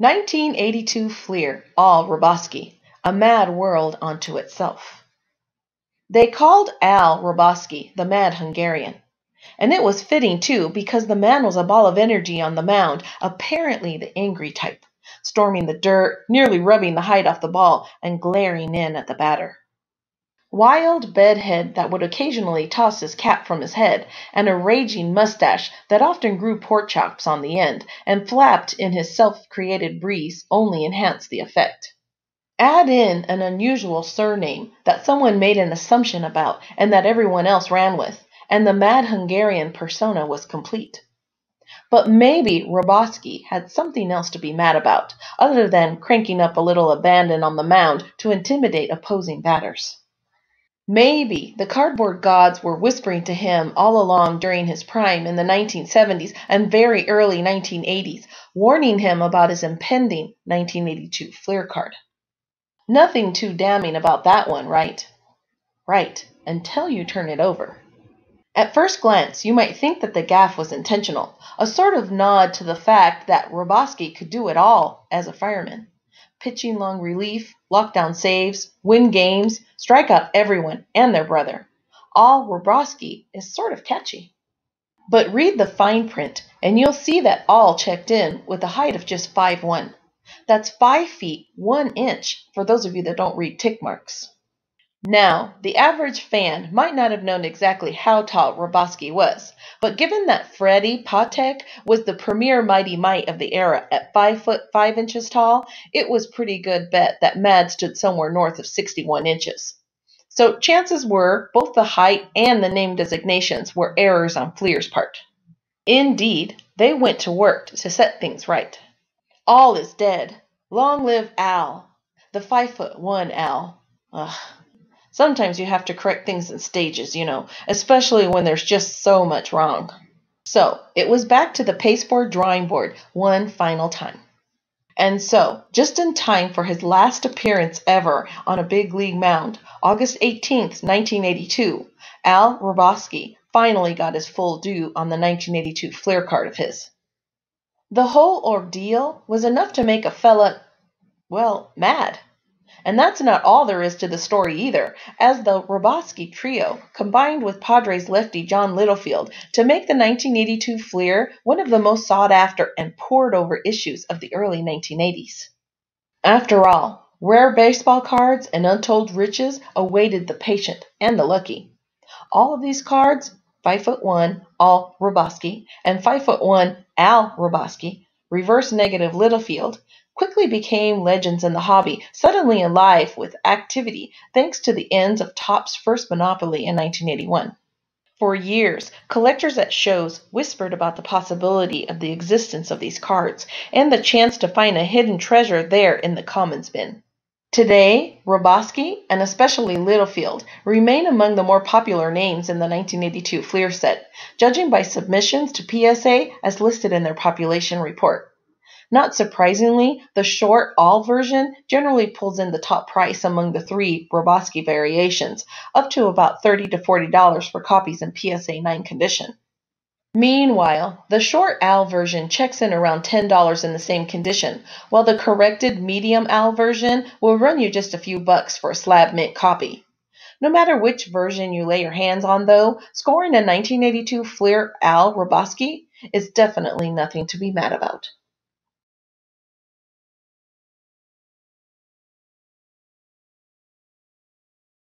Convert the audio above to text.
1982 Fleer, all Hrabosky, a mad world unto itself. They called Al Hrabosky the Mad Hungarian. And it was fitting, too, because the man was a ball of energy on the mound, apparently the angry type, storming the dirt, nearly rubbing the hide off the ball, and glaring in at the batter. Wild bedhead that would occasionally toss his cap from his head, and a raging mustache that often grew pork chops on the end and flapped in his self-created breeze only enhanced the effect. Add in an unusual surname that someone made an assumption about and that everyone else ran with, and the mad Hungarian persona was complete. But maybe Hrabosky had something else to be mad about, other than cranking up a little abandon on the mound to intimidate opposing batters. Maybe the cardboard gods were whispering to him all along during his prime in the 1970s and very early 1980s, warning him about his impending 1982 Fleer card. Nothing too damning about that one, right? Right, until you turn it over. At first glance, you might think that the gaffe was intentional, a sort of nod to the fact that Hrabosky could do it all as a fireman. Pitching long relief, lockdown saves, win games, strike out everyone and their brother. All Hrabosky is sort of catchy. But read the fine print, and you'll see that all checked in with a height of just 5'1". That's 5 feet 1 inch for those of you that don't read tick marks. Now, the average fan might not have known exactly how tall Hrabosky was, but given that Freddie Patek was the premier mighty might of the era at 5 foot 5 inches tall, it was pretty good bet that Mad stood somewhere north of 61 inches. So chances were both the height and the name designations were errors on Fleer's part. Indeed, they went to work to set things right. All is dead. Long live Al, the 5'1" Al. Ugh. Sometimes you have to correct things in stages, especially when there's just so much wrong. So, it was back to the pasteboard drawing board one final time. And so, just in time for his last appearance ever on a big league mound, August 18th, 1982, Al Hrabosky finally got his full due on the 1982 Fleer card of his. The whole ordeal was enough to make a fella, mad. And that's not all there is to the story either, as the Hrabosky trio combined with Padres lefty John Littlefield to make the 1982 Fleer one of the most sought-after and pored-over issues of the early 1980s. After all, rare baseball cards and untold riches awaited the patient and the lucky. All of these cards, 5'1", all Hrabosky, and 5'1", Al Hrabosky, reverse negative Littlefield, quickly became legends in the hobby, suddenly alive with activity thanks to the ends of Topps' first monopoly in 1981. For years, collectors at shows whispered about the possibility of the existence of these cards and the chance to find a hidden treasure there in the commons bin. Today, Hrabosky, and especially Littlefield, remain among the more popular names in the 1982 Fleer set, judging by submissions to PSA as listed in their population report. Not surprisingly, the short all version generally pulls in the top price among the 3 Hrabosky variations, up to about $30 to $40 for copies in PSA 9 condition. Meanwhile, the short Al version checks in around $10 in the same condition, while the corrected medium Al version will run you just a few bucks for a slab mint copy. No matter which version you lay your hands on, though, scoring a 1982 Fleer Al Hrabosky is definitely nothing to be mad about.